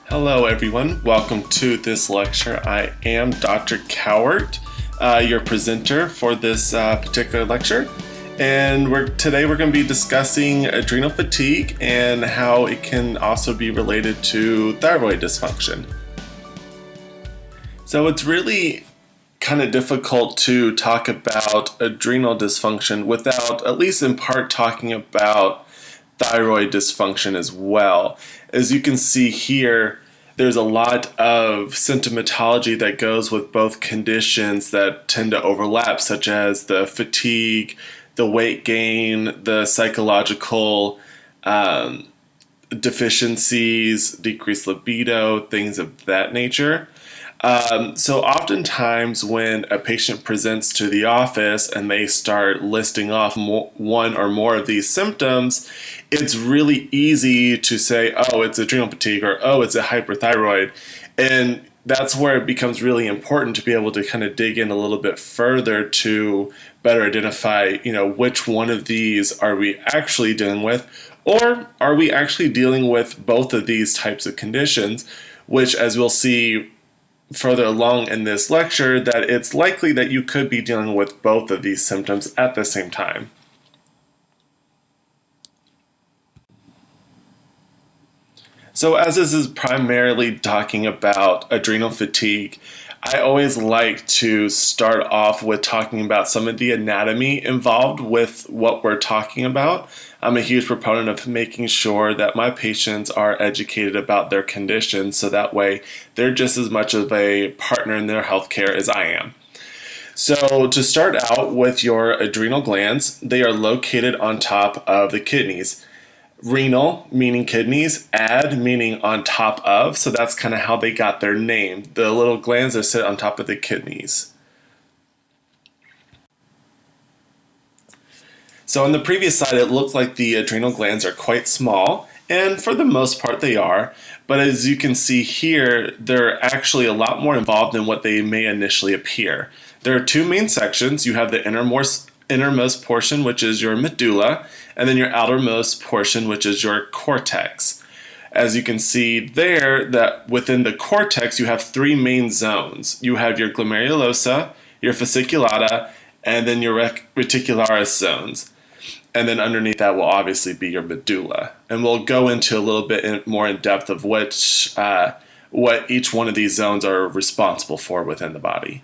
Hello everyone, welcome to this lecture. I am Dr. Cowart, your presenter for this particular lecture. And today we're going to be discussing adrenal fatigue and how it can also be related to thyroid dysfunction. So it's really kind of difficult to talk about adrenal dysfunction without, at least in part, talking about thyroid dysfunction as well. As you can see here, there's a lot of symptomatology that goes with both conditions that tend to overlap, such as the fatigue, the weight gain, the psychological deficiencies, decreased libido, things of that nature. So oftentimes when a patient presents to the office and they start listing off one or more of these symptoms, it's really easy to say, oh, it's adrenal fatigue, or oh, it's a hyperthyroid. And that's where it becomes really important to be able to kind of dig in a little bit further to better identify, which one of these are we actually dealing with, or are we actually dealing with both of these types of conditions, which, as we'll see further along in this lecture, that it's likely that you could be dealing with both of these symptoms at the same time. So as this is primarily talking about adrenal fatigue, I always like to start off with talking about some of the anatomy involved with what we're talking about. I'm a huge proponent of making sure that my patients are educated about their conditions, so that way they're just as much of a partner in their healthcare as I am. So to start out with your adrenal glands, they are located on top of the kidneys. Renal, meaning kidneys, ad, meaning on top of, so that's kind of how they got their name. The little glands that sit on top of the kidneys. So on the previous slide, it looks like the adrenal glands are quite small, and for the most part they are, but as you can see here, they're actually a lot more involved than what they may initially appear. There are two main sections. You have the innermost portion, which is your medulla, and then your outermost portion, which is your cortex. As you can see there, that within the cortex, you have three main zones. You have your glomerulosa, your fasciculata, and then your reticularis zones. And then underneath that will obviously be your medulla. And we'll go into a little bit more in depth of what each one of these zones are responsible for within the body.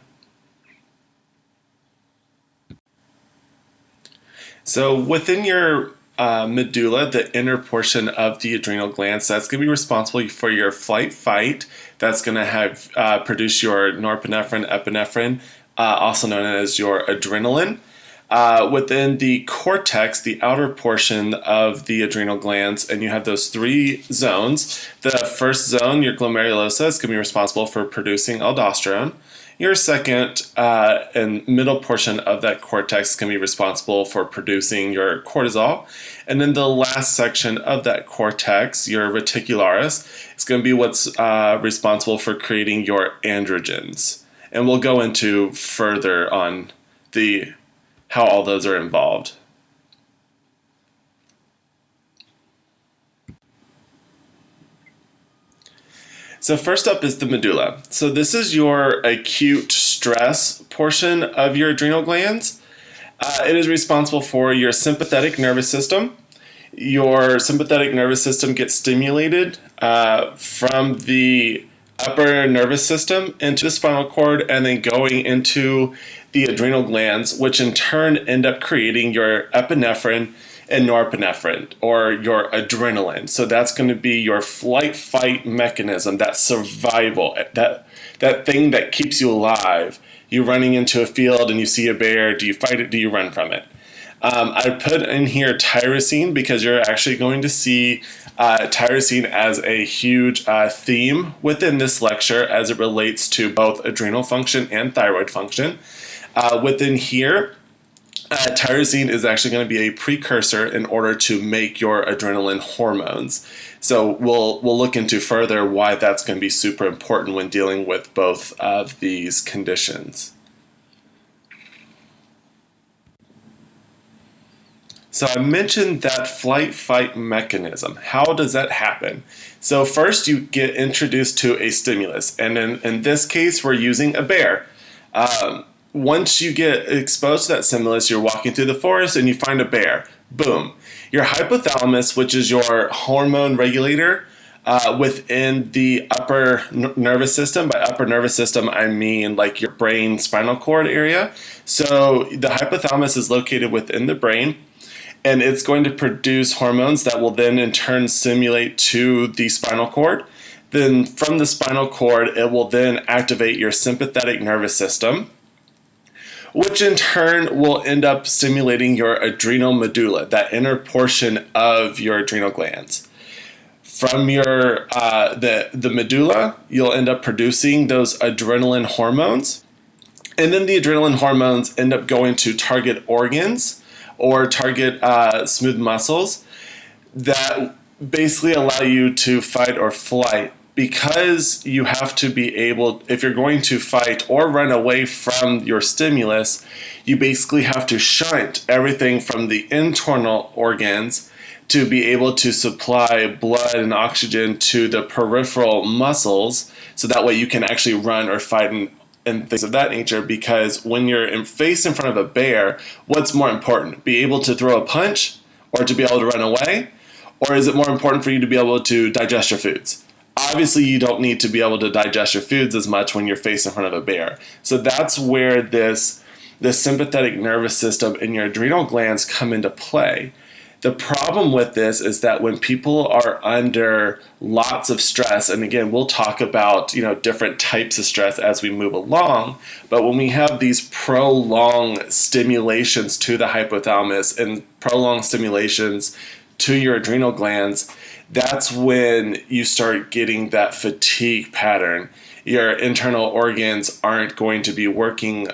So within your medulla, the inner portion of the adrenal glands, that's going to be responsible for your flight-fight. That's going to have produce your norepinephrine, epinephrine, also known as your adrenaline. Within the cortex, the outer portion of the adrenal glands, and you have those three zones. The first zone, your glomerulosa, is going to be responsible for producing aldosterone. Your second and middle portion of that cortex can be responsible for producing your cortisol. And then the last section of that cortex, your reticularis, is going to be what's responsible for creating your androgens. And we'll go into further on how all those are involved. So first up is the medulla. So this is your acute stress portion of your adrenal glands. It is responsible for your sympathetic nervous system. Your sympathetic nervous system gets stimulated from the upper nervous system into the spinal cord and then going into the adrenal glands, which in turn end up creating your epinephrine and norepinephrine, or your adrenaline. So that's going to be your flight-fight mechanism, that survival, that thing that keeps you alive. You're running into a field and you see a bear. Do you fight it? Do you run from it? I put in here tyrosine because you're actually going to see tyrosine as a huge theme within this lecture as it relates to both adrenal function and thyroid function. Within here, tyrosine is actually going to be a precursor in order to make your adrenaline hormones. So we'll look into further why that's going to be super important when dealing with both of these conditions. So I mentioned that flight-fight mechanism. How does that happen? So first you get introduced to a stimulus, and in this case we're using a bear. Once you get exposed to that stimulus, you're walking through the forest and you find a bear. Boom. Your hypothalamus, which is your hormone regulator within the upper nervous system. By upper nervous system, I mean like your brain spinal cord area. So the hypothalamus is located within the brain, and it's going to produce hormones that will then in turn stimulate to the spinal cord. Then from the spinal cord, it will then activate your sympathetic nervous system, which in turn will end up stimulating your adrenal medulla, that inner portion of your adrenal glands. From your the medulla, you'll end up producing those adrenaline hormones, and then the adrenaline hormones end up going to target organs or target smooth muscles that basically allow you to fight or flight. Because you have to be able, if you're going to fight or run away from your stimulus, you basically have to shunt everything from the internal organs to be able to supply blood and oxygen to the peripheral muscles, so that way you can actually run or fight and things of that nature. Because when you're faced in front of a bear, what's more important? Be able to throw a punch or to be able to run away? Or is it more important for you to be able to digest your foods? Obviously, you don't need to be able to digest your foods as much when you're faced in front of a bear. So that's where this sympathetic nervous system and your adrenal glands come into play. The problem with this is that when people are under lots of stress, and again, we'll talk about different types of stress as we move along, but when we have these prolonged stimulations to the hypothalamus and prolonged stimulations to your adrenal glands, that's when you start getting that fatigue pattern. Your internal organs aren't going to be working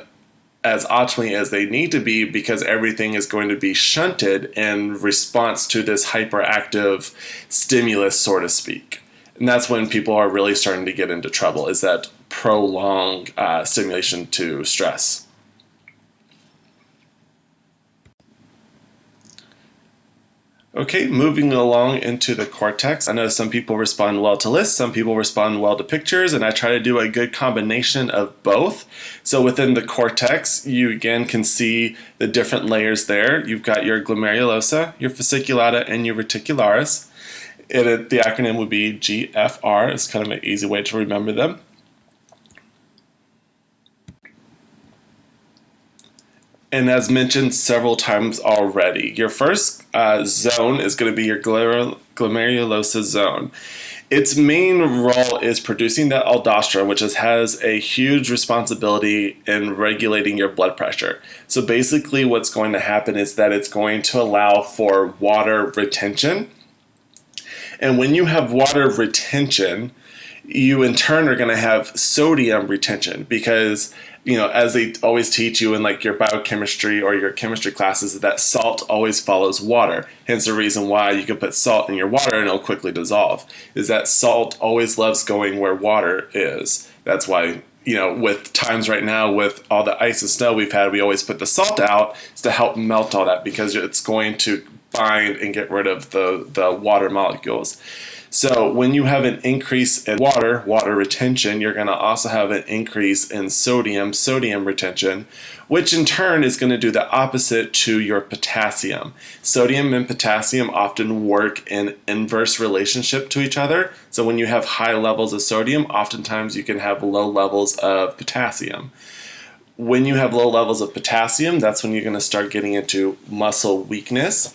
as optimally as they need to be, because everything is going to be shunted in response to this hyperactive stimulus, so to speak. And that's when people are really starting to get into trouble, is that prolonged stimulation to stress. Okay, moving along into the cortex. I know some people respond well to lists, some people respond well to pictures, and I try to do a good combination of both. So within the cortex, you again can see the different layers there. You've got your glomerulosa, your fasciculata, and your reticularis. The acronym would be GFR. It's kind of an easy way to remember them. And as mentioned several times already, your first zone is going to be your glomerulosa zone. Its main role is producing that aldosterone, which has a huge responsibility in regulating your blood pressure. So basically what's going to happen is that it's going to allow for water retention. And when you have water retention, you in turn are going to have sodium retention, because as they always teach you in like your biochemistry or your chemistry classes, that salt always follows water. Hence the reason why you can put salt in your water and it'll quickly dissolve, is that salt always loves going where water is. That's why, with times right now with all the ice and snow we've had, we always put the salt out to help melt all that, because it's going to bind and get rid of the water molecules. So when you have an increase in water retention, you're going to also have an increase in sodium retention, which in turn is going to do the opposite to your potassium. Sodium and potassium often work in inverse relationship to each other. So when you have high levels of sodium, oftentimes you can have low levels of potassium. When you have low levels of potassium, that's when you're going to start getting into muscle weakness,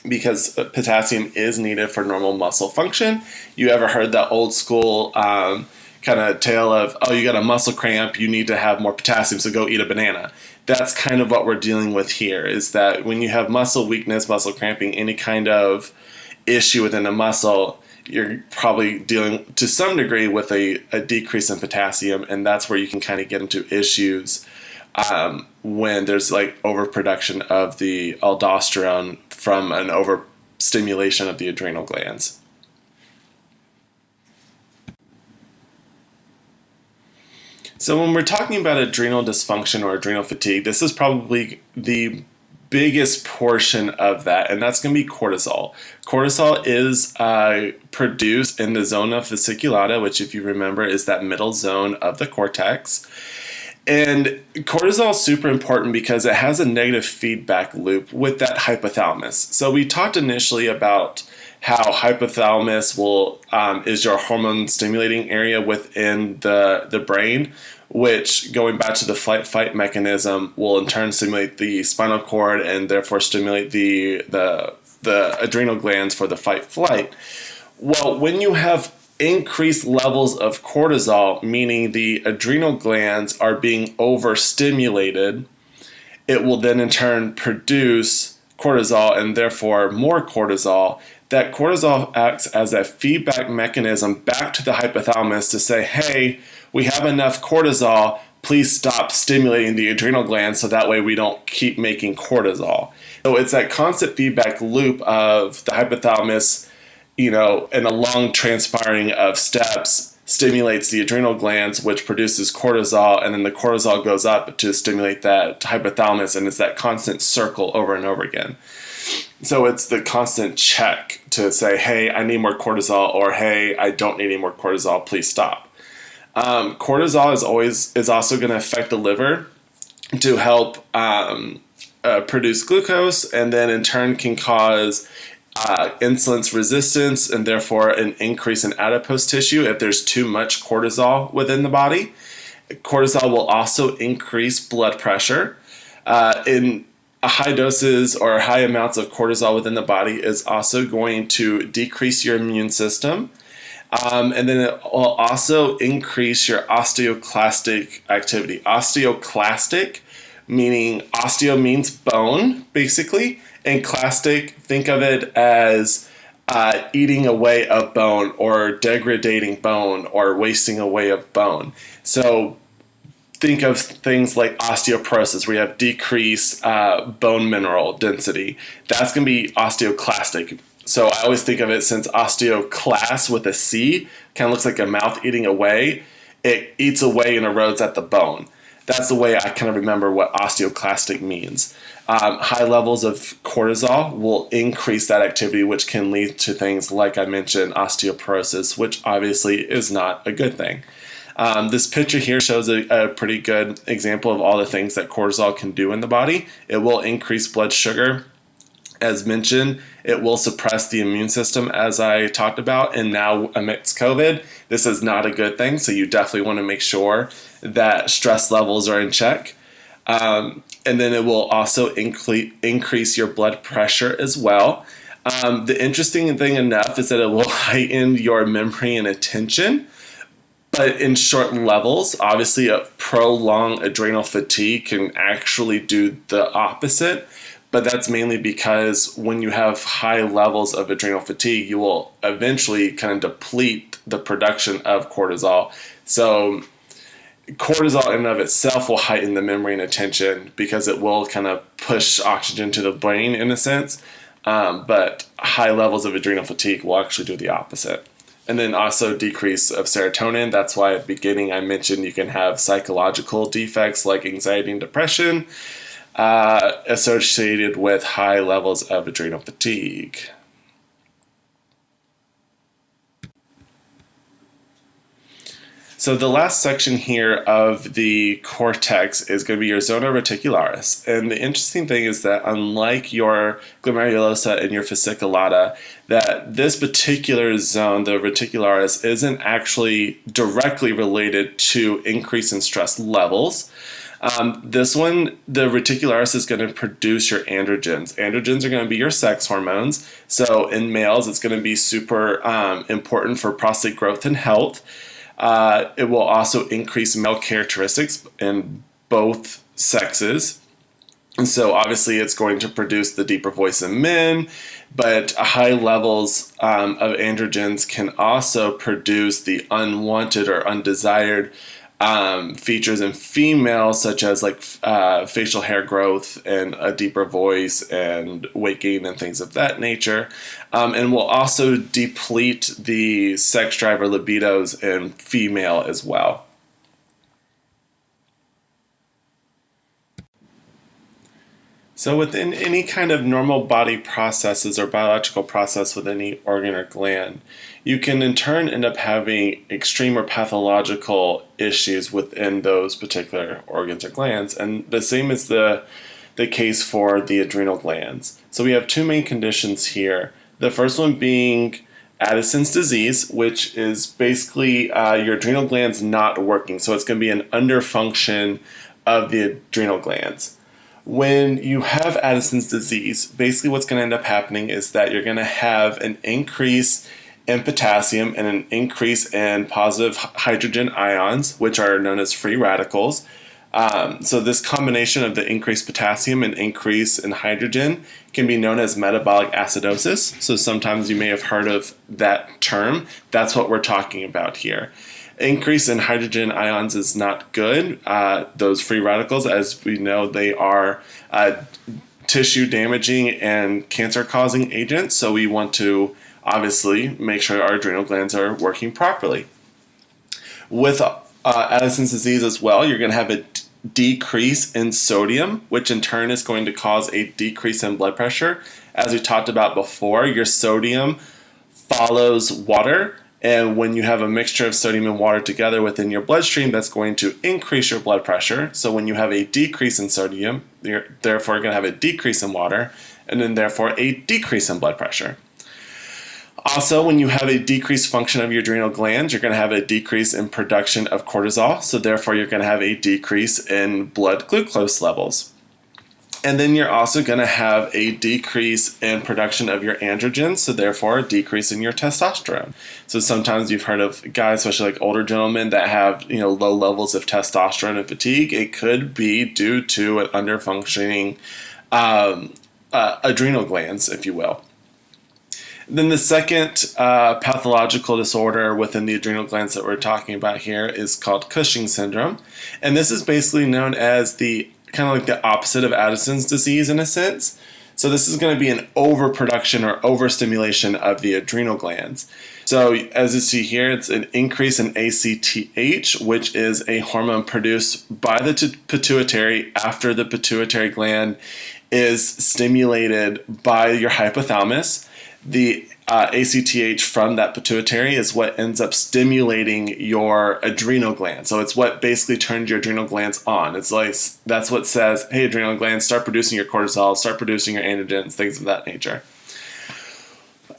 because potassium is needed for normal muscle function. You ever heard that old school kind of tale of, oh, you got a muscle cramp, you need to have more potassium, so go eat a banana? That's kind of what we're dealing with here, is that when you have muscle weakness, muscle cramping, any kind of issue within a muscle, you're probably dealing to some degree with a decrease in potassium, and that's where you can kind of get into issues when there's like overproduction of the aldosterone from an overstimulation of the adrenal glands. So when we're talking about adrenal dysfunction or adrenal fatigue, this is probably the biggest portion of that, and that's going to be cortisol. Cortisol is produced in the zona fasciculata, which, if you remember, is that middle zone of the cortex. And cortisol is super important because it has a negative feedback loop with that hypothalamus. So we talked initially about how hypothalamus is your hormone stimulating area within the brain, which, going back to the flight-fight mechanism, will in turn stimulate the spinal cord and therefore stimulate the adrenal glands for the fight-flight. Well, when you have increased levels of cortisol, meaning the adrenal glands are being overstimulated, it will then in turn produce cortisol and therefore more cortisol. That cortisol acts as a feedback mechanism back to the hypothalamus to say, hey, we have enough cortisol, please stop stimulating the adrenal glands so that way we don't keep making cortisol. So it's that constant feedback loop of the hypothalamus, in a long transpiring of steps, stimulates the adrenal glands, which produces cortisol, and then the cortisol goes up to stimulate that hypothalamus, and it's that constant circle over and over again. So it's the constant check to say, hey, I need more cortisol, or hey, I don't need any more cortisol, please stop. Cortisol is also going to affect the liver to help produce glucose, and then in turn can cause insulin resistance and therefore an increase in adipose tissue if there's too much cortisol within the body. Cortisol will also increase blood pressure. In high doses or high amounts of cortisol within the body is also going to decrease your immune system. And then it will also increase your osteoclastic activity. Osteoclastic, meaning osteo means bone, basically, and clastic, think of it as eating away of bone or degrading bone or wasting away of bone. So think of things like osteoporosis, where you have decreased bone mineral density. That's going to be osteoclastic. So I always think of it, since osteoclast with a C kind of looks like a mouth eating away, it eats away and erodes at the bone. That's the way I kind of remember what osteoclastic means. High levels of cortisol will increase that activity, which can lead to things like I mentioned, osteoporosis, which obviously is not a good thing. This picture here shows a pretty good example of all the things that cortisol can do in the body. It will increase blood sugar. As mentioned, it will suppress the immune system, as I talked about, and now amidst COVID, this is not a good thing, so you definitely want to make sure that stress levels are in check. And then it will also increase your blood pressure as well. The interesting thing enough is that it will heighten your memory and attention, but in short levels. Obviously, a prolonged adrenal fatigue can actually do the opposite. But that's mainly because when you have high levels of adrenal fatigue, you will eventually kind of deplete the production of cortisol. So cortisol in and of itself will heighten the memory and attention because it will kind of push oxygen to the brain in a sense. But high levels of adrenal fatigue will actually do the opposite. And then also decrease of serotonin. That's why at the beginning I mentioned you can have psychological defects like anxiety and depression associated with high levels of adrenal fatigue. So the last section here of the cortex is going to be your zona reticularis. And the interesting thing is that unlike your glomerulosa and your fasciculata, that this particular zone, the reticularis, isn't actually directly related to increase in stress levels. This one, the reticularis, is going to produce your androgens. Androgens are going to be your sex hormones. So in males, it's going to be super important for prostate growth and health. It will also increase male characteristics in both sexes. And so obviously it's going to produce the deeper voice in men, but high levels of androgens can also produce the unwanted or undesired features in females, such as like facial hair growth and a deeper voice and weight gain and things of that nature, and will also deplete the sex drive or libidos in female as well. So within any kind of normal body processes or biological process with any organ or gland, you can in turn end up having extreme or pathological issues within those particular organs or glands. And the same is the case for the adrenal glands. So we have two main conditions here. The first one being Addison's disease, which is basically your adrenal glands not working. So it's going to be an underfunction of the adrenal glands. When you have Addison's disease, basically what's going to end up happening is that you're going to have an increase in potassium and an increase in positive hydrogen ions, which are known as free radicals. So this combination of the increased potassium and increase in hydrogen can be known as metabolic acidosis. So sometimes you may have heard of that term. That's what we're talking about here. Increase in hydrogen ions is not good. Those free radicals, as we know, they are tissue damaging and cancer causing agents. So we want to obviously make sure our adrenal glands are working properly. With Addison's disease as well, you're going to have a decrease in sodium, which in turn is going to cause a decrease in blood pressure. As we talked about before, your sodium follows water. And when you have a mixture of sodium and water together within your bloodstream, that's going to increase your blood pressure. So when you have a decrease in sodium, you're therefore going to have a decrease in water, and then therefore a decrease in blood pressure. Also, when you have a decreased function of your adrenal glands, you're going to have a decrease in production of cortisol. So therefore, you're going to have a decrease in blood glucose levels. And then you're also going to have a decrease in production of your androgens, so therefore a decrease in your testosterone. So sometimes you've heard of guys, especially like older gentlemen, that have low levels of testosterone and fatigue. It could be due to an underfunctioning adrenal glands, if you will. Then the second pathological disorder within the adrenal glands that we're talking about here is called Cushing syndrome. And this is basically known as the kind of like the opposite of Addison's disease in a sense. So this is going to be an overproduction or overstimulation of the adrenal glands. So as you see here, it's an increase in ACTH, which is a hormone produced by the pituitary after the pituitary gland is stimulated by your hypothalamus. The ACTH from that pituitary is what ends up stimulating your adrenal gland. So it's what basically turns your adrenal glands on. It's like that's what says, hey, adrenal glands, start producing your cortisol, start producing your androgens, things of that nature.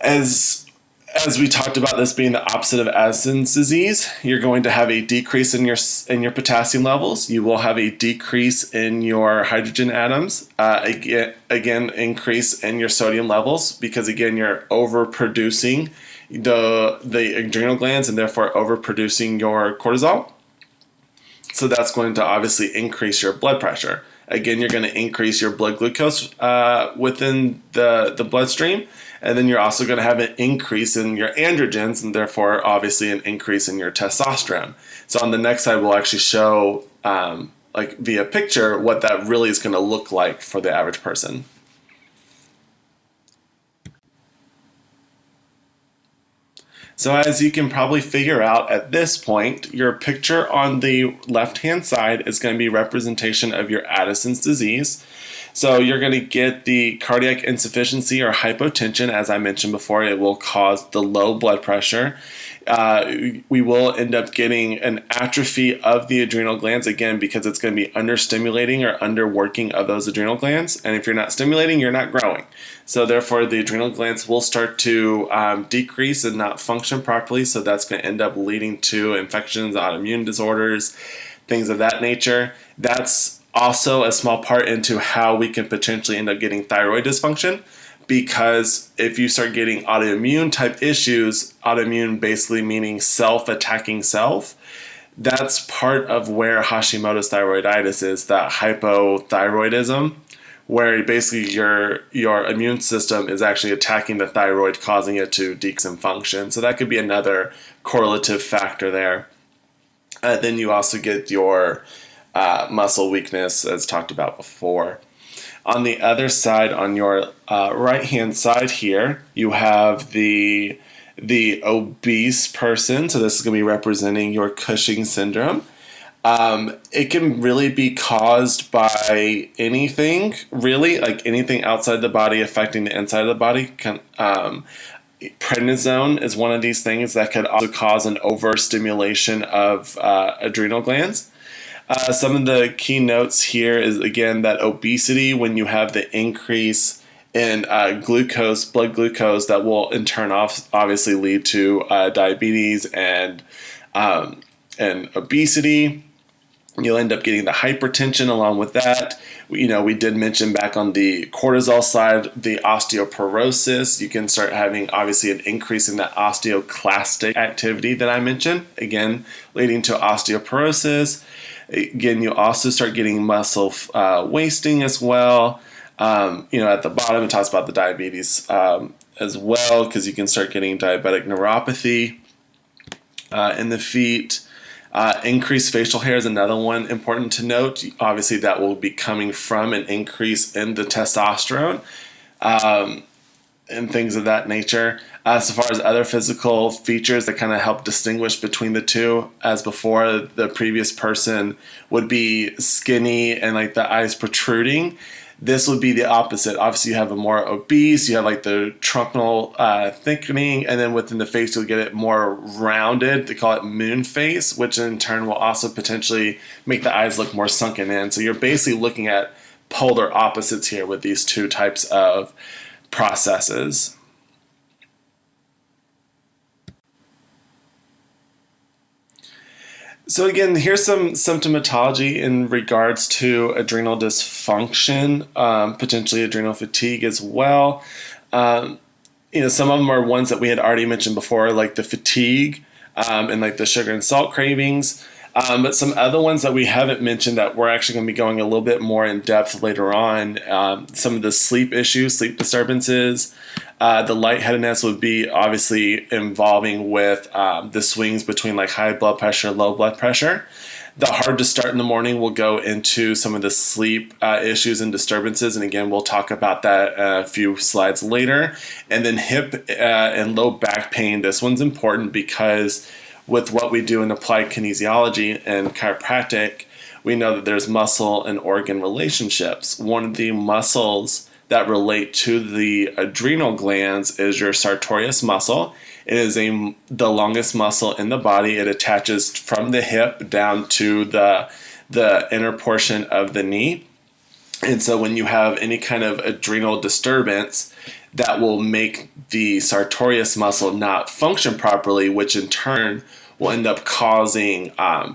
As we talked about this being the opposite of Addison's disease, you're going to have a decrease in your potassium levels. You will have a decrease in your hydrogen atoms. Again, increase in your sodium levels because again you're overproducing the adrenal glands and therefore overproducing your cortisol. So that's going to obviously increase your blood pressure. Again, you're going to increase your blood glucose within the bloodstream. And then you're also going to have an increase in your androgens and therefore obviously an increase in your testosterone. So on the next slide, we'll actually show like via picture what that really is going to look like for the average person. So as you can probably figure out at this point, your picture on the left-hand side is going to be representation of your Addison's disease. So you're going to get the cardiac insufficiency or hypotension. As I mentioned before, it will cause the low blood pressure. We will end up getting an atrophy of the adrenal glands, again, because it's going to be understimulating or underworking of those adrenal glands. And if you're not stimulating, you're not growing. So therefore, the adrenal glands will start to decrease and not function properly. So that's going to end up leading to infections, autoimmune disorders, things of that nature. That's also a small part into how we can potentially end up getting thyroid dysfunction, because if you start getting autoimmune type issues, autoimmune basically meaning self-attacking self, that's part of where Hashimoto's thyroiditis is, that hypothyroidism, where basically your immune system is actually attacking the thyroid, causing it to decrease in function. So that could be another correlative factor there. Then you also get your muscle weakness, as talked about before. On the other side, on your right-hand side here, you have the obese person. So this is going to be representing your Cushing syndrome. It can really be caused by anything, really, like anything outside the body affecting the inside of the body. Prednisone is one of these things that could also cause an overstimulation of adrenal glands. Some of the key notes here is, again, that obesity, when you have the increase in glucose, blood glucose, that will in turn obviously lead to diabetes and obesity. You'll end up getting the hypertension along with that. We did mention back on the cortisol side, the osteoporosis. You can start having, obviously, an increase in that osteoclastic activity that I mentioned, again, leading to osteoporosis. Again, you also start getting muscle wasting as well. At the bottom, it talks about the diabetes as well, because you can start getting diabetic neuropathy in the feet. Increased facial hair is another one important to note. Obviously, that will be coming from an increase in the testosterone and things of that nature. So far as other physical features that kind of help distinguish between the two, as before, the previous person would be skinny and like the eyes protruding. This would be the opposite. Obviously, you have a more obese, you have like the truncal thickening, and then within the face, you'll get it more rounded. They call it moon face, which in turn will also potentially make the eyes look more sunken in. So you're basically looking at polar opposites here with these two types of processes. So again, here's some symptomatology in regards to adrenal dysfunction, potentially adrenal fatigue as well. Some of them are ones that we had already mentioned before, like the fatigue and like the sugar and salt cravings. But some other ones that we haven't mentioned that we're actually going to be going a little bit more in depth later on, some of the sleep issues, sleep disturbances. The lightheadedness would be obviously involving with the swings between like high blood pressure, low blood pressure. The hard to start in the morning will go into some of the sleep issues and disturbances. And again, we'll talk about that a few slides later. And then hip and low back pain. This one's important because with what we do in applied kinesiology and chiropractic, we know that there's muscle and organ relationships. One of the muscles that relate to the adrenal glands is your sartorius muscle. It is the longest muscle in the body. It attaches from the hip down to the inner portion of the knee. And so when you have any kind of adrenal disturbance, that will make the sartorius muscle not function properly, which in turn will end up causing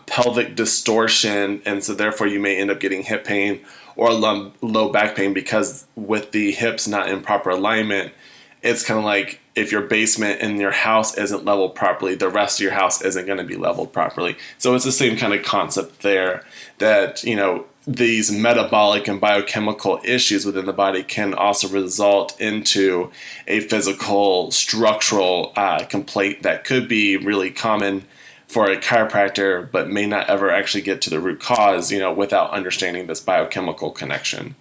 pelvic distortion. And so therefore you may end up getting hip pain or low back pain, because with the hips not in proper alignment, it's kind of like if your basement in your house isn't leveled properly, the rest of your house isn't going to be leveled properly. So it's the same kind of concept there, that, these metabolic and biochemical issues within the body can also result into a physical structural complaint that could be really common for a chiropractor, but may not ever actually get to the root cause, without understanding this biochemical connection.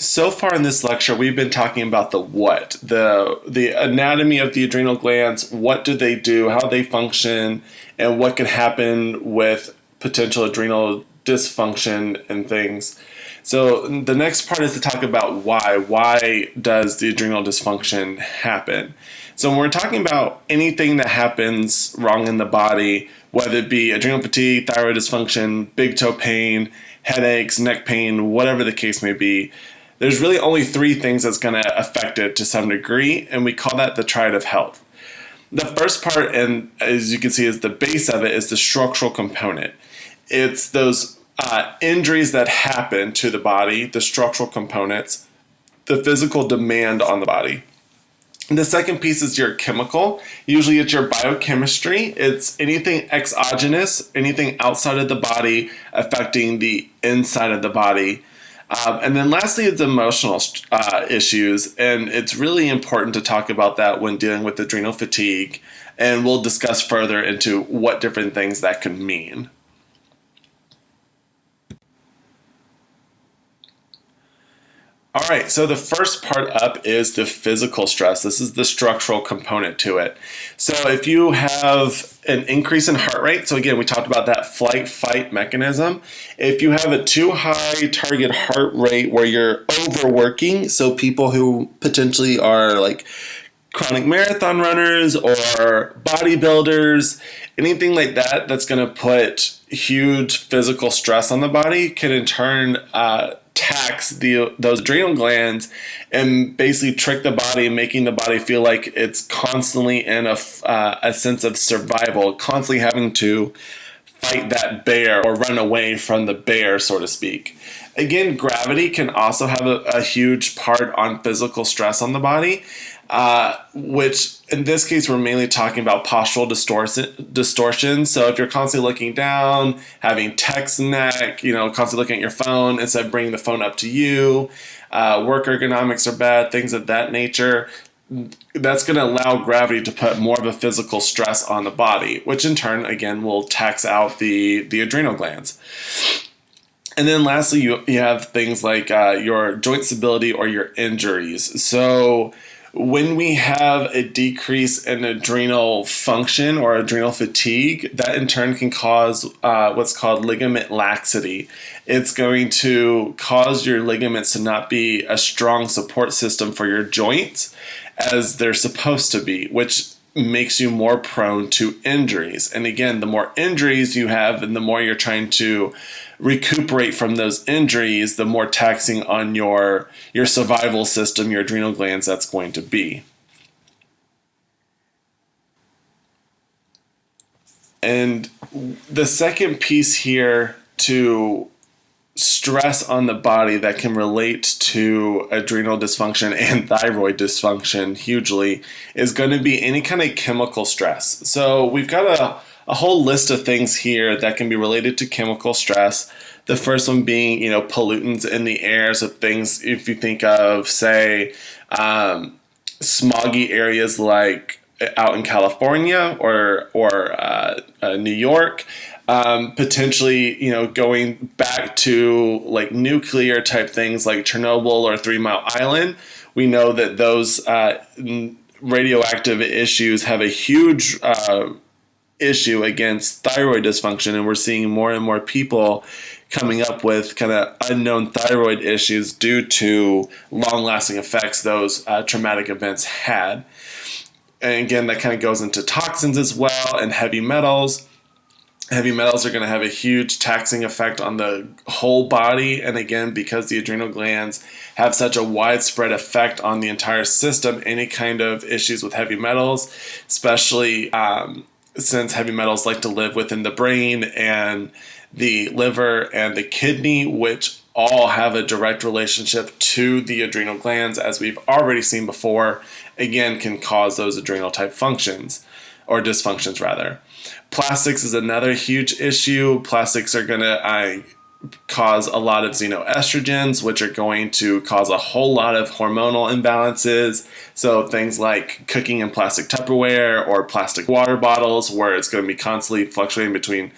So far in this lecture, we've been talking about the what, the anatomy of the adrenal glands, what do they do, how they function, and what can happen with potential adrenal dysfunction and things. So the next part is to talk about why. Why does the adrenal dysfunction happen? So when we're talking about anything that happens wrong in the body, whether it be adrenal fatigue, thyroid dysfunction, big toe pain, headaches, neck pain, whatever the case may be, there's really only three things that's going to affect it to some degree, and we call that the triad of health. The first part, and as you can see, is the base of it, is the structural component. It's those injuries that happen to the body, the structural components, the physical demand on the body. The second piece is your chemical. Usually it's your biochemistry. It's anything exogenous, anything outside of the body affecting the inside of the body. And then lastly, it's emotional issues, and it's really important to talk about that when dealing with adrenal fatigue, and we'll discuss further into what different things that could mean. All right, so the first part up is the physical stress. This is the structural component to it. So if you have an increase in heart rate, so again, we talked about that flight-fight mechanism. If you have a too high target heart rate where you're overworking, so people who potentially are like chronic marathon runners or bodybuilders, anything like that that's going to put huge physical stress on the body can in turn tax those adrenal glands and basically trick the body, making the body feel like it's constantly in a sense of survival, constantly having to fight that bear or run away from the bear, so to speak. Again, gravity can also have a huge part on physical stress on the body, which in this case, we're mainly talking about postural distortion. So if you're constantly looking down, having text neck, constantly looking at your phone instead of bringing the phone up to you, work ergonomics are bad, things of that nature, that's going to allow gravity to put more of a physical stress on the body, which in turn, again, will tax out the adrenal glands. And then lastly, you have things like your joint stability or your injuries. So when we have a decrease in adrenal function or adrenal fatigue, that in turn can cause what's called ligament laxity. It's going to cause your ligaments to not be a strong support system for your joints as they're supposed to be, which makes you more prone to injuries. And again, the more injuries you have and the more you're trying to recuperate from those injuries, the more taxing on your survival system, your adrenal glands, that's going to be. And the second piece here to stress on the body that can relate to adrenal dysfunction and thyroid dysfunction hugely is going to be any kind of chemical stress. So we've got a whole list of things here that can be related to chemical stress. The first one being, pollutants in the air. So things, if you think of, say, smoggy areas like out in California or New York, potentially, going back to like nuclear type things like Chernobyl or 3 Mile Island. We know that those radioactive issues have a huge issue against thyroid dysfunction, and we're seeing more and more people coming up with kind of unknown thyroid issues due to long-lasting effects those traumatic events had. And again, that kind of goes into toxins as well and heavy metals. Heavy metals are going to have a huge taxing effect on the whole body. And again, because the adrenal glands have such a widespread effect on the entire system, any kind of issues with heavy metals, especially since heavy metals like to live within the brain and the liver and the kidney, which all have a direct relationship to the adrenal glands, as we've already seen before, again, can cause those adrenal type functions, or dysfunctions rather. Plastics is another huge issue. Plastics are going to cause a lot of xenoestrogens, which are going to cause a whole lot of hormonal imbalances. So things like cooking in plastic Tupperware or plastic water bottles, where it's going to be constantly fluctuating between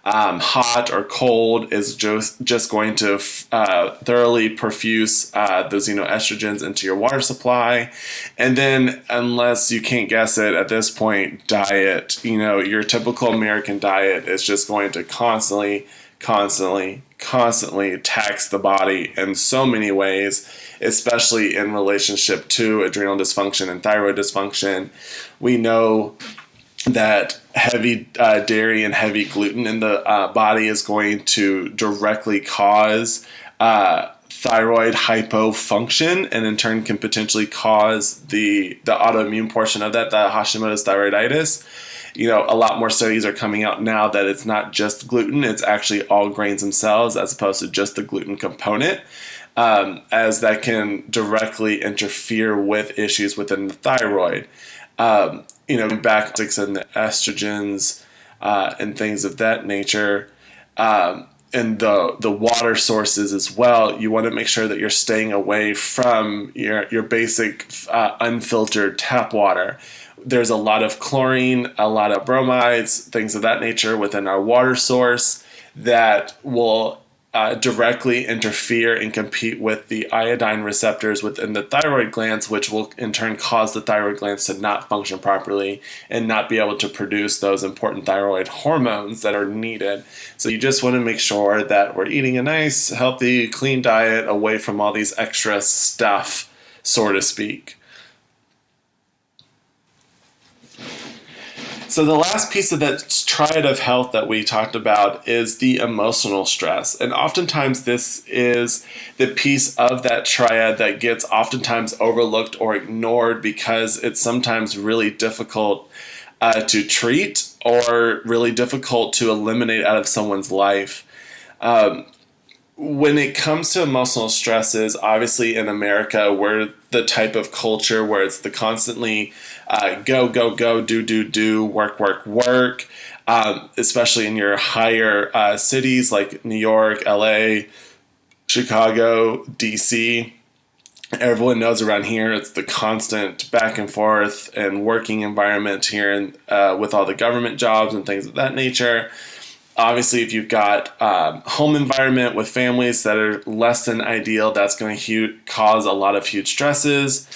hot or cold, is just going to thoroughly perfuse those xenoestrogens into your water supply. And then, unless you can't guess it at this point, diet. Your typical American diet is just going to constantly tax the body in so many ways, especially in relationship to adrenal dysfunction and thyroid dysfunction. We know that heavy dairy and heavy gluten in the body is going to directly cause thyroid hypofunction, and in turn can potentially cause the autoimmune portion of that, the Hashimoto's thyroiditis. A lot more studies are coming out now that it's not just gluten, it's actually all grains themselves as opposed to just the gluten component, as that can directly interfere with issues within the thyroid. Back to the estrogens and things of that nature, and the water sources as well. You want to make sure that you're staying away from your basic unfiltered tap water. There's a lot of chlorine, a lot of bromides, things of that nature within our water source that will directly interfere and compete with the iodine receptors within the thyroid glands, which will in turn cause the thyroid glands to not function properly and not be able to produce those important thyroid hormones that are needed. So you just want to make sure that we're eating a nice, healthy, clean diet away from all these extra stuff, so to speak. So the last piece of that triad of health that we talked about is the emotional stress. And oftentimes this is the piece of that triad that gets oftentimes overlooked or ignored because it's sometimes really difficult to treat or really difficult to eliminate out of someone's life. When it comes to emotional stresses, obviously in America, we're the type of culture where it's the constantly go, go, go, do, work, work, work, especially in your higher cities like New York, LA, Chicago, DC. Everyone knows around here it's the constant back and forth and working environment here and with all the government jobs and things of that nature. Obviously, if you've got home environment with families that are less than ideal, that's going to cause a lot of huge stresses.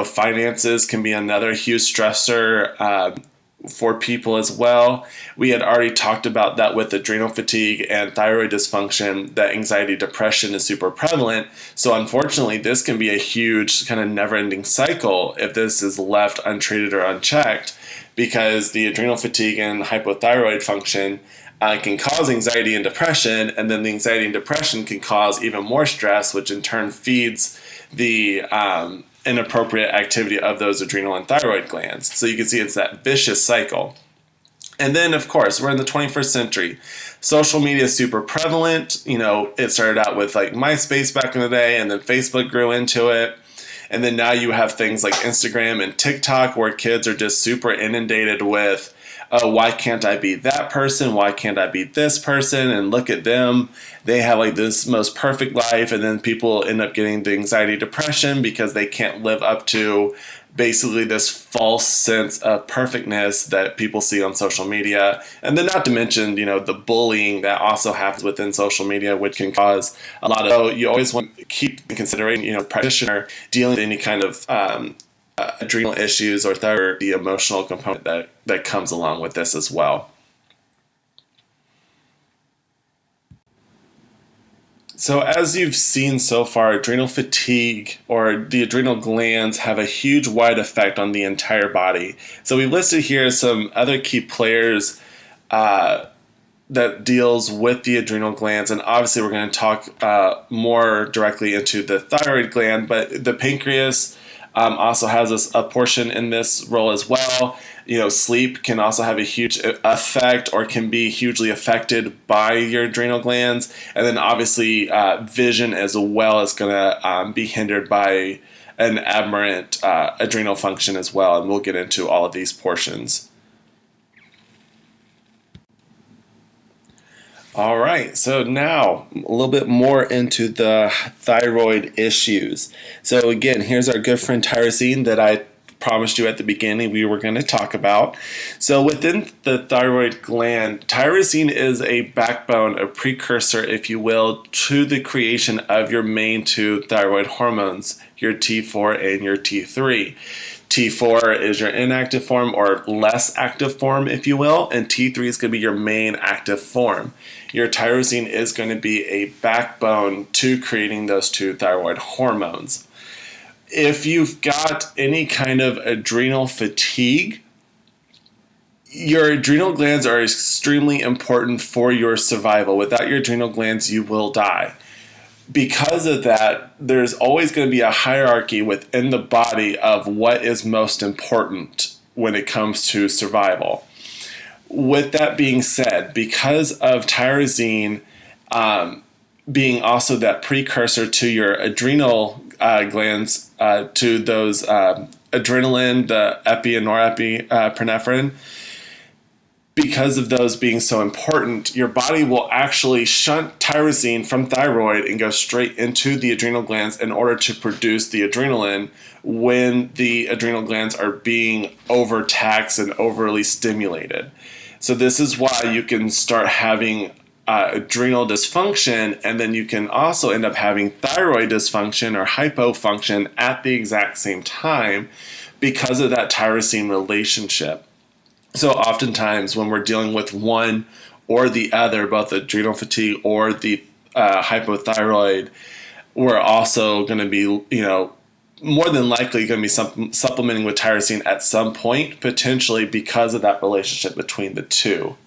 Finances can be another huge stressor for people as well. We had already talked about that with adrenal fatigue and thyroid dysfunction, that anxiety, depression is super prevalent. So unfortunately, this can be a huge kind of never-ending cycle if this is left untreated or unchecked, because the adrenal fatigue and hypothyroid function can cause anxiety and depression, and then the anxiety and depression can cause even more stress, which in turn feeds the inappropriate activity of those adrenal and thyroid glands. So you can see it's that vicious cycle. And then, of course, we're in the 21st century. Social media is super prevalent. It started out with like MySpace back in the day, and then Facebook grew into it. And then now you have things like Instagram and TikTok where kids are just super inundated with, oh, why can't I be that person? Why can't I be this person? And look at them. They have like this most perfect life. And then people end up getting the anxiety, depression because they can't live up to basically this false sense of perfectness that people see on social media. And then not to mention, the bullying that also happens within social media, which can cause a lot of, so you always want to keep in consideration, practitioner dealing with any kind of adrenal issues or thyroid, the emotional component that comes along with this as well. So as you've seen so far, adrenal fatigue or the adrenal glands have a huge wide effect on the entire body. So we listed here some other key players that deals with the adrenal glands, and obviously we're going to talk more directly into the thyroid gland, but the pancreas also has a portion in this role as well. Sleep can also have a huge effect or can be hugely affected by your adrenal glands. And then obviously vision as well is going to be hindered by an aberrant adrenal function as well. And we'll get into all of these portions. All right, so now a little bit more into the thyroid issues. So again, here's our good friend tyrosine that I promised you at the beginning we were going to talk about. So within the thyroid gland, tyrosine is a backbone, a precursor, if you will, to the creation of your main two thyroid hormones, your T4 and your T3. T4 is your inactive form or less active form, if you will, and T3 is going to be your main active form. Your tyrosine is going to be a backbone to creating those two thyroid hormones. If you've got any kind of adrenal fatigue, your adrenal glands are extremely important for your survival. Without your adrenal glands, you will die. Because of that, there's always going to be a hierarchy within the body of what is most important when it comes to survival. With that being said, because of tyrosine being also that precursor to your adrenal glands, to those adrenaline, the epi and norepinephrine, because of those being so important, your body will actually shunt tyrosine from thyroid and go straight into the adrenal glands in order to produce the adrenaline when the adrenal glands are being overtaxed and overly stimulated. So this is why you can start having adrenal dysfunction, and then you can also end up having thyroid dysfunction or hypofunction at the exact same time because of that tyrosine relationship. So oftentimes when we're dealing with one or the other, both adrenal fatigue or the hypothyroid, we're also going to be, more than likely going to be supplementing with tyrosine at some point, potentially because of that relationship between the two.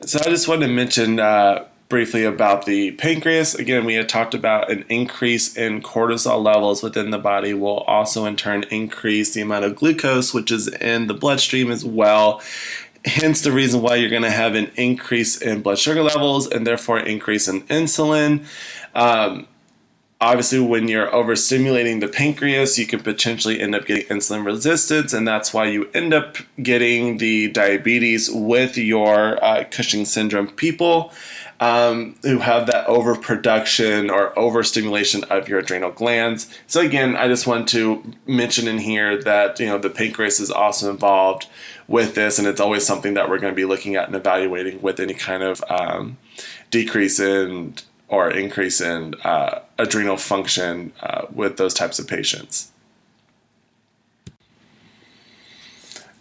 So I just wanted to mention briefly about the pancreas. Again, we had talked about an increase in cortisol levels within the body will also in turn increase the amount of glucose, which is in the bloodstream as well. Hence the reason why you're going to have an increase in blood sugar levels and therefore an increase in insulin. Obviously, when you're overstimulating the pancreas, you can potentially end up getting insulin resistance, and that's why you end up getting the diabetes with your Cushing syndrome people who have that overproduction or overstimulation of your adrenal glands. So again, I just want to mention in here that the pancreas is also involved with this, and it's always something that we're going to be looking at and evaluating with any kind of decrease in or increase in adrenal function with those types of patients.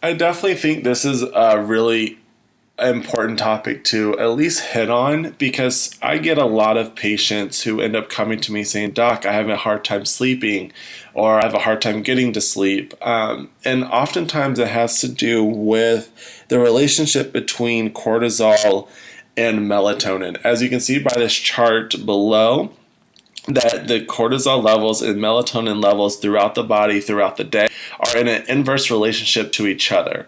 I definitely think this is a really important topic to at least hit on, because I get a lot of patients who end up coming to me saying, "Doc, I have a hard time sleeping," or "I have a hard time getting to sleep." And oftentimes it has to do with the relationship between cortisol and melatonin. As you can see by this chart below, that the cortisol levels and melatonin levels throughout the body, throughout the day, are in an inverse relationship to each other.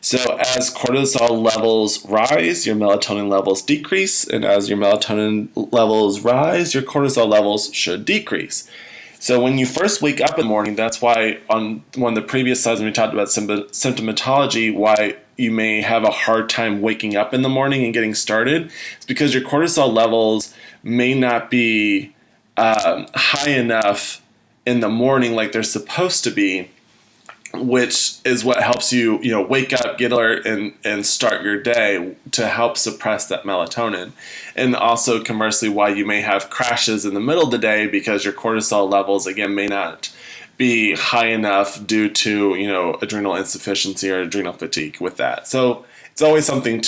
So as cortisol levels rise, your melatonin levels decrease, and as your melatonin levels rise, your cortisol levels should decrease. So when you first wake up in the morning, that's why on one of the previous slides when we talked about symptomatology, why you may have a hard time waking up in the morning and getting started. It's because your cortisol levels may not be high enough in the morning like they're supposed to be, which is what helps you, wake up, get alert, and start your day to help suppress that melatonin. And also, conversely, why you may have crashes in the middle of the day because your cortisol levels, again, may not be high enough due to, adrenal insufficiency or adrenal fatigue with that. So it's always something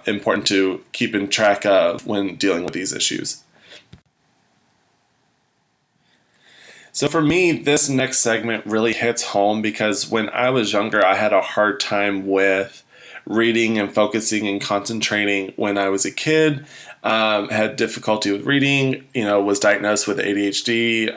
important to keep in track of when dealing with these issues. So for me, this next segment really hits home because when I was younger, I had a hard time with reading and focusing and concentrating when I was a kid. Had difficulty with reading, was diagnosed with ADHD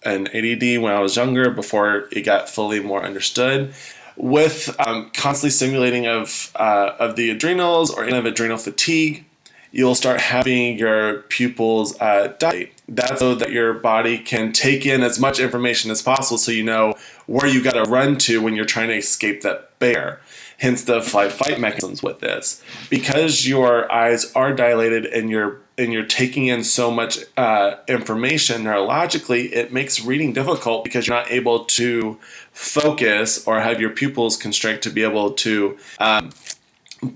and ADD when I was younger before it got fully more understood. With constantly stimulating of the adrenals or of adrenal fatigue, you'll start having your pupils dilate. That's so that your body can take in as much information as possible so you know where you got to run to when you're trying to escape that bear. Hence the flight-fight mechanisms with this. Because your eyes are dilated and you're taking in so much information neurologically, it makes reading difficult because you're not able to focus or have your pupils constrict to be able to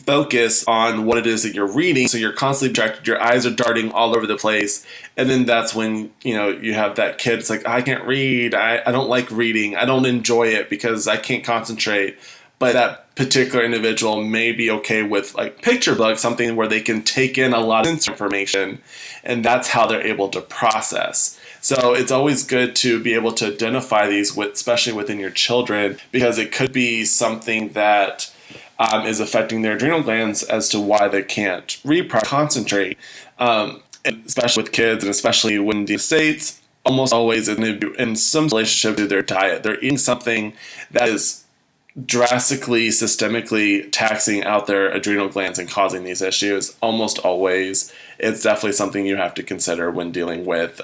focus on what it is that you're reading. So you're constantly distracted, your eyes are darting all over the place, and then that's when you have that kid, it's like, I can't read, I don't like reading, I don't enjoy it because I can't concentrate. But that particular individual may be okay with like picture books, something where they can take in a lot of information, and that's how they're able to process. So it's always good to be able to identify these, especially within your children, because it could be something that is affecting their adrenal glands as to why they can't concentrate, especially with kids, and especially when the States, almost always in some relationship to their diet. They're eating something that is drastically, systemically taxing out their adrenal glands and causing these issues. Almost always, it's definitely something you have to consider when dealing with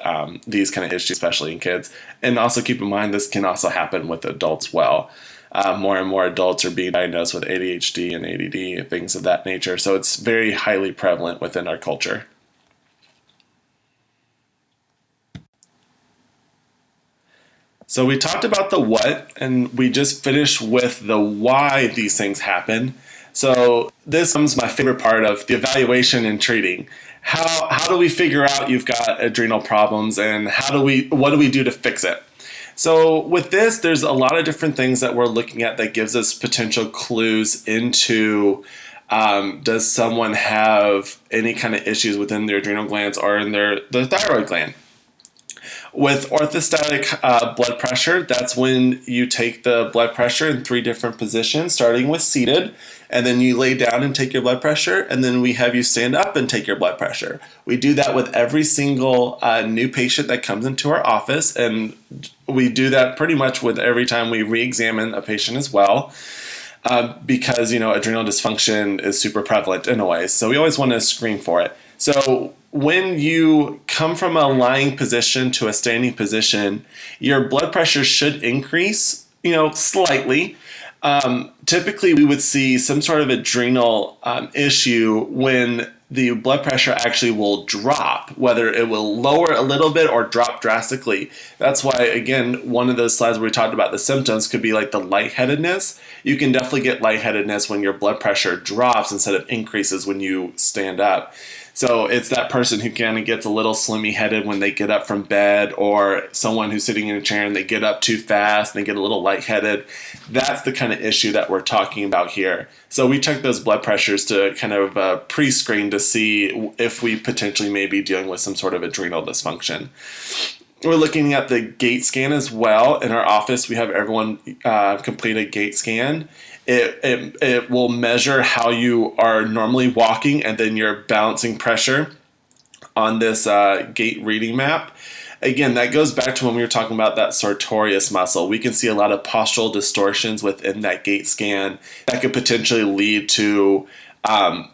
these kind of issues, especially in kids. And also keep in mind, this can also happen with adults well. More and more adults are being diagnosed with ADHD and ADD and things of that nature. So it's very highly prevalent within our culture. So we talked about the what, and we just finished with the why these things happen. So this is my favorite part of the evaluation and treating. How do we figure out you've got adrenal problems, and what do we do to fix it? So with this, there's a lot of different things that we're looking at that gives us potential clues into does someone have any kind of issues within their adrenal glands or in the thyroid gland. With orthostatic blood pressure, that's when you take the blood pressure in 3 different positions, starting with seated, and then you lay down and take your blood pressure, and then we have you stand up and take your blood pressure. We do that with every single new patient that comes into our office, and we do that pretty much with every time we re-examine a patient as well. Because, adrenal dysfunction is super prevalent in a way. So we always want to screen for it. So when you come from a lying position to a standing position, your blood pressure should increase, slightly. Typically, we would see some sort of adrenal issue when the blood pressure actually will drop, whether it will lower a little bit or drop drastically. That's why, again, one of those slides where we talked about the symptoms could be like the lightheadedness. You can definitely get lightheadedness when your blood pressure drops instead of increases when you stand up. So it's that person who kind of gets a little slimy headed when they get up from bed, or someone who's sitting in a chair and they get up too fast and they get a little lightheaded. That's the kind of issue that we're talking about here. So we check those blood pressures to kind of pre-screen to see if we potentially may be dealing with some sort of adrenal dysfunction. We're looking at the gait scan as well. In our office, we have everyone complete a gait scan. It will measure how you are normally walking and then your balancing pressure on this gait reading map. Again, that goes back to when we were talking about that sartorius muscle. We can see a lot of postural distortions within that gait scan that could potentially lead to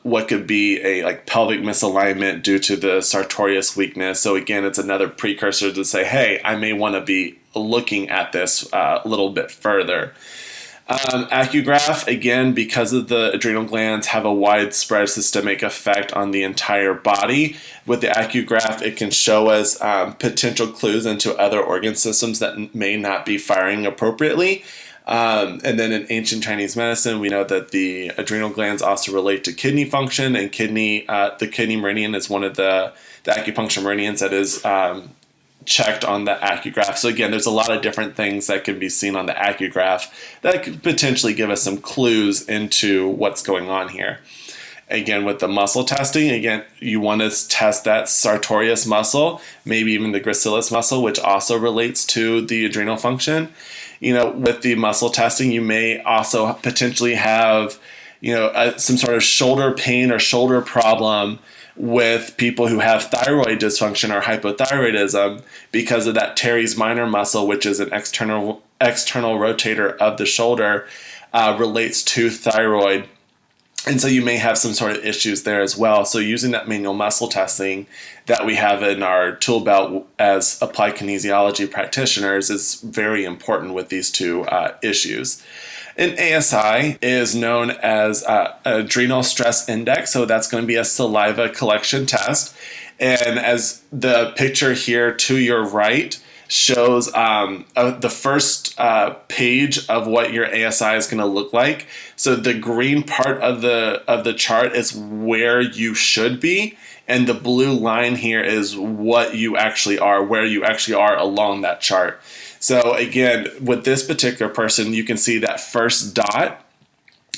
what could be a pelvic misalignment due to the sartorius weakness. So again, it's another precursor to say, hey, I may want to be looking at this a little bit further. Accugraph, again, because of the adrenal glands have a widespread systemic effect on the entire body. With the accugraph, it can show us potential clues into other organ systems that may not be firing appropriately. And then in ancient Chinese medicine, we know that the adrenal glands also relate to kidney function, and the kidney meridian is one of the acupuncture meridians that is checked on the accugraph. So again, there's a lot of different things that can be seen on the accugraph that could potentially give us some clues into what's going on here. Again, with the muscle testing, again, you want to test that sartorius muscle, maybe even the gracilis muscle, which also relates to the adrenal function. With the muscle testing, you may also potentially have, some sort of shoulder pain or shoulder problem with people who have thyroid dysfunction or hypothyroidism because of that teres minor muscle, which is an external rotator of the shoulder, relates to thyroid. And so you may have some sort of issues there as well. So using that manual muscle testing that we have in our tool belt as applied kinesiology practitioners is very important with these two issues. An ASI is known as adrenal stress index, so that's going to be a saliva collection test. And as the picture here to your right shows the first page of what your ASI is going to look like. So the green part of the chart is where you should be, and the blue line here is what you actually are, where you actually are along that chart. So again, with this particular person, you can see that first dot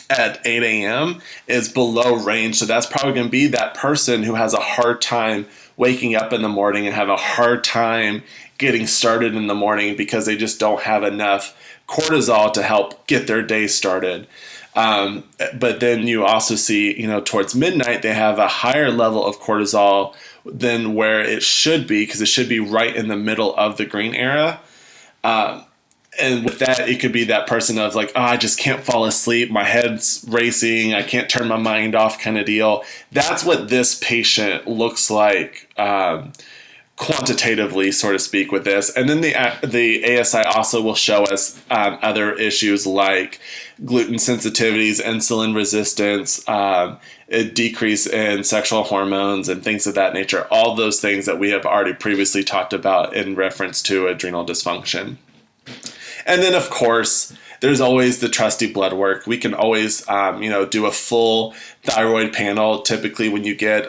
at 8 a.m. is below range. So that's probably going to be that person who has a hard time waking up in the morning and have a hard time getting started in the morning because they just don't have enough cortisol to help get their day started. But then you also see, towards midnight, they have a higher level of cortisol than where it should be, because it should be right in the middle of the green area. And with that, it could be that person of I just can't fall asleep. My head's racing. I can't turn my mind off kind of deal. That's what this patient looks like quantitatively, so to speak, with this. And then the ASI also will show us other issues like gluten sensitivities, insulin resistance, a decrease in sexual hormones, and things of that nature. All those things that we have already previously talked about in reference to adrenal dysfunction. And then, of course, there's always the trusty blood work. We can always, do a full thyroid panel. Typically, when you get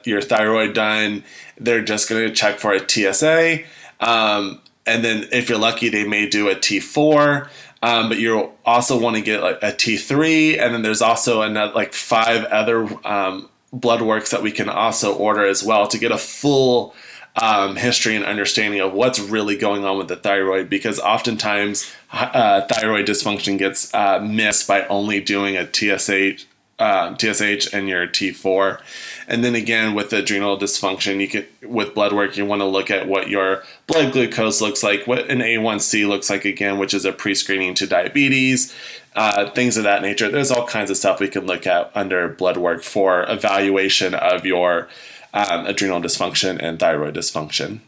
your thyroid done, they're just going to check for a TSA. And then if you're lucky, they may do a T4. But you also want to get like a T3. And then there's also another, like 5 other blood works that we can also order as well to get a full history and understanding of what's really going on with the thyroid, because oftentimes thyroid dysfunction gets missed by only doing a TSH and your T4. And then again, with adrenal dysfunction, with blood work, you want to look at what your blood glucose looks like, what an A1C looks like again, which is a pre-screening to diabetes, things of that nature. There's all kinds of stuff we can look at under blood work for evaluation of your adrenal dysfunction and thyroid dysfunction.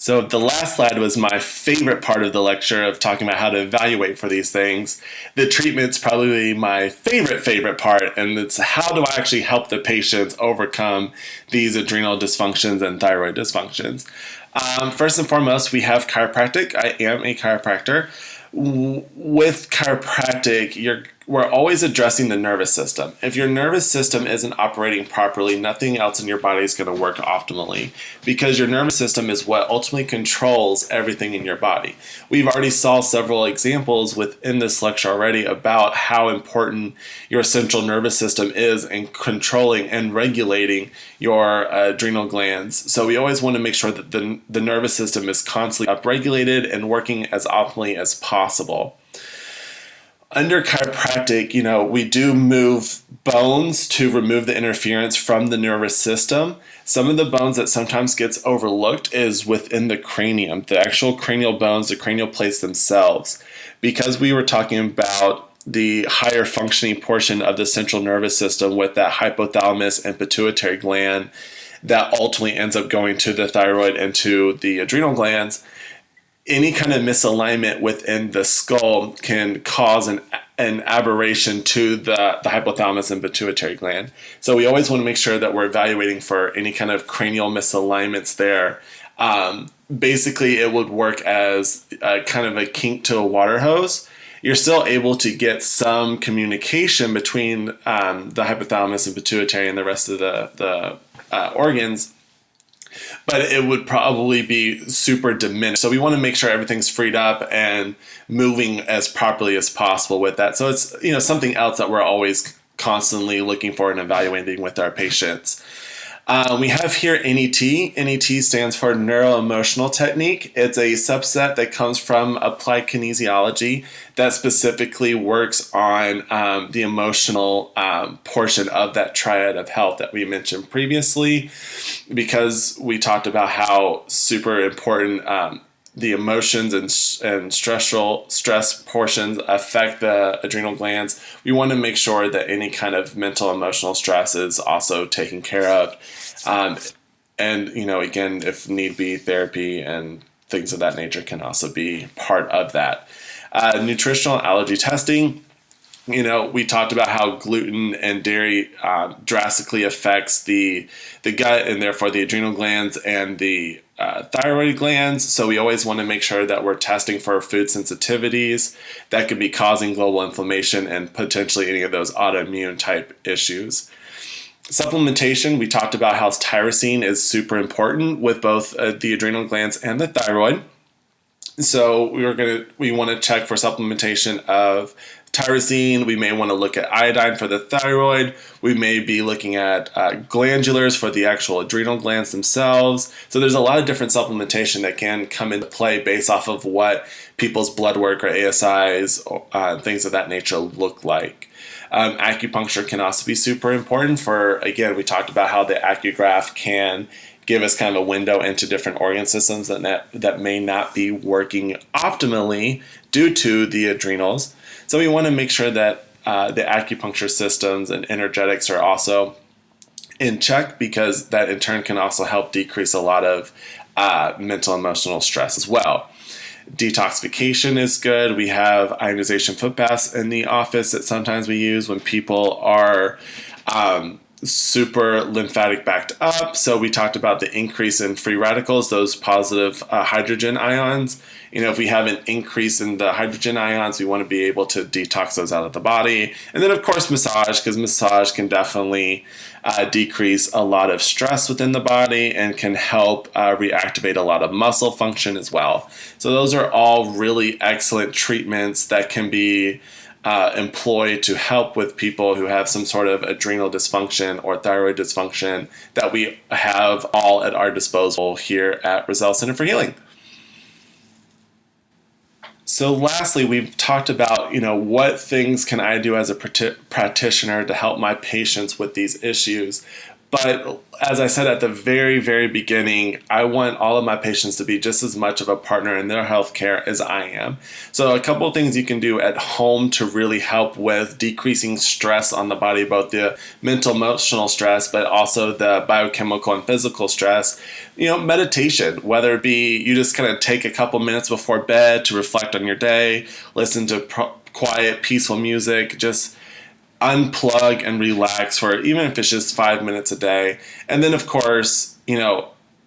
So the last slide was my favorite part of the lecture, of talking about how to evaluate for these things. The treatment's probably my favorite part, and it's how do I actually help the patients overcome these adrenal dysfunctions and thyroid dysfunctions. First and foremost, we have chiropractic. I am a chiropractor. With chiropractic, we're always addressing the nervous system. If your nervous system isn't operating properly, nothing else in your body is going to work optimally, because your nervous system is what ultimately controls everything in your body. We've already saw several examples within this lecture already about how important your central nervous system is in controlling and regulating your adrenal glands. So we always want to make sure that the nervous system is constantly upregulated and working as optimally as possible. Under chiropractic, we do move bones to remove the interference from the nervous system. Some of the bones that sometimes gets overlooked is within the cranium, the actual cranial bones, the cranial plates themselves. Because we were talking about the higher functioning portion of the central nervous system with that hypothalamus and pituitary gland that ultimately ends up going to the thyroid and to the adrenal glands, any kind of misalignment within the skull can cause an aberration to the hypothalamus and pituitary gland. So we always want to make sure that we're evaluating for any kind of cranial misalignments there. Basically, it would work as a kind of a kink to a water hose. You're still able to get some communication between the hypothalamus and pituitary and the rest of the organs, but it would probably be super diminished. So we want to make sure everything's freed up and moving as properly as possible with that. So it's something else that we're always constantly looking for and evaluating with our patients. We have here NET. NET stands for Neuro-Emotional Technique. It's a subset that comes from applied kinesiology that specifically works on the emotional portion of that triad of health that we mentioned previously, because we talked about how super important the emotions and stress portions affect the adrenal glands. We want to make sure that any kind of mental emotional stress is also taken care of. And, again, if need be, therapy and things of that nature can also be part of that. Nutritional allergy testing. We talked about how gluten and dairy drastically affects the gut and therefore the adrenal glands and the thyroid glands. So we always want to make sure that we're testing for food sensitivities that could be causing global inflammation and potentially any of those autoimmune type issues. Supplementation, we talked about how tyrosine is super important with both the adrenal glands and the thyroid. So we want to check for supplementation of tyrosine. We may want to look at iodine for the thyroid. We may be looking at glandulars for the actual adrenal glands themselves. So there's a lot of different supplementation that can come into play based off of what people's blood work or ASIs, things of that nature look like. Acupuncture can also be super important again, we talked about how the acograph can give us kind of a window into different organ systems that may not be working optimally due to the adrenals. So we want to make sure that the acupuncture systems and energetics are also in check, because that in turn can also help decrease a lot of mental emotional stress as well. Detoxification is good. We have ionization foot baths in the office that sometimes we use when people are super lymphatic backed up. So we talked about the increase in free radicals, those positive hydrogen ions. If we have an increase in the hydrogen ions, we want to be able to detox those out of the body. And then, of course, massage, because massage can definitely decrease a lot of stress within the body and can help reactivate a lot of muscle function as well. So those are all really excellent treatments that can be employed to help with people who have some sort of adrenal dysfunction or thyroid dysfunction that we have all at our disposal here at Roselle Center for Healing. So lastly, we've talked about, what things can I do as a practitioner to help my patients with these issues. But as I said at the very, very beginning, I want all of my patients to be just as much of a partner in their healthcare as I am. So a couple of things you can do at home to really help with decreasing stress on the body, both the mental, emotional stress, but also the biochemical and physical stress. Meditation, whether it be you just kind of take a couple minutes before bed to reflect on your day, listen to quiet, peaceful music, just unplug and relax for even if it's just 5 minutes a day. And then, of course,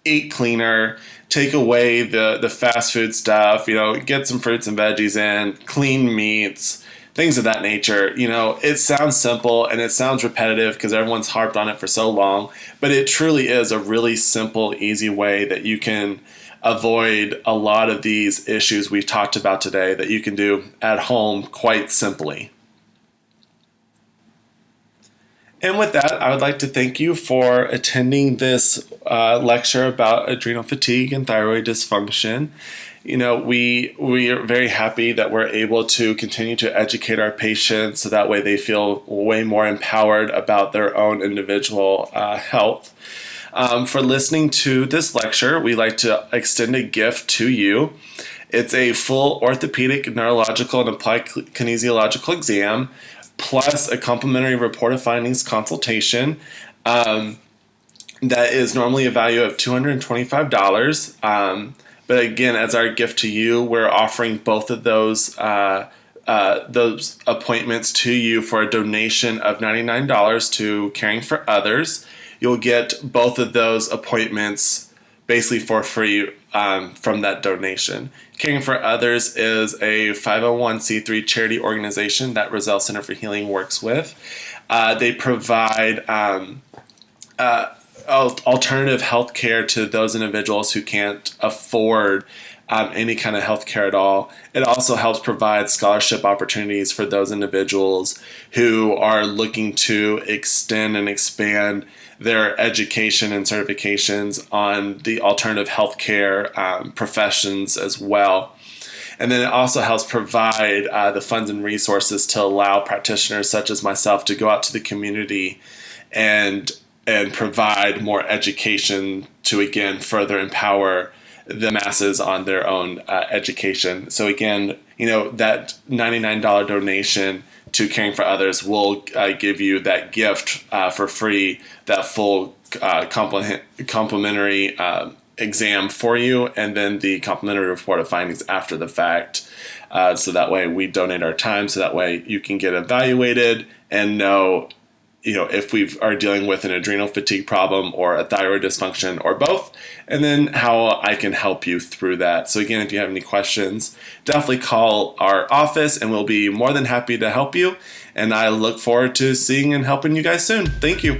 eat cleaner, take away the fast food stuff, get some fruits and veggies in, clean meats, things of that nature. It sounds simple and it sounds repetitive because everyone's harped on it for so long, but it truly is a really simple, easy way that you can avoid a lot of these issues we've talked about today that you can do at home quite simply. And with that, I would like to thank you for attending this lecture about adrenal fatigue and thyroid dysfunction. We are very happy that we're able to continue to educate our patients so that way they feel way more empowered about their own individual health. For listening to this lecture, we'd like to extend a gift to you. It's a full orthopedic, neurological, and applied kinesiological exam, plus a complimentary report of findings consultation that is normally a value of $225. But again, as our gift to you, we're offering both of those appointments to you for a donation of $99 to Caring for Others. You'll get both of those appointments basically for free from that donation. Caring for Others is a 501c3 charity organization that Roselle Center for Healing works with. They provide alternative health care to those individuals who can't afford any kind of health care at all. It also helps provide scholarship opportunities for those individuals who are looking to extend and expand their education and certifications on the alternative healthcare professions as well. And then it also helps provide the funds and resources to allow practitioners such as myself to go out to the community and provide more education to, again, further empower the masses on their own education. So again, that $99 donation to Caring for Others will give you that gift for free, that full complimentary exam for you, and then the complimentary report of findings after the fact. So that way we donate our time, so that way you can get evaluated and know, if we are dealing with an adrenal fatigue problem or a thyroid dysfunction or both, and then how I can help you through that. So again, if you have any questions, definitely call our office and we'll be more than happy to help you. And I look forward to seeing and helping you guys soon. Thank you.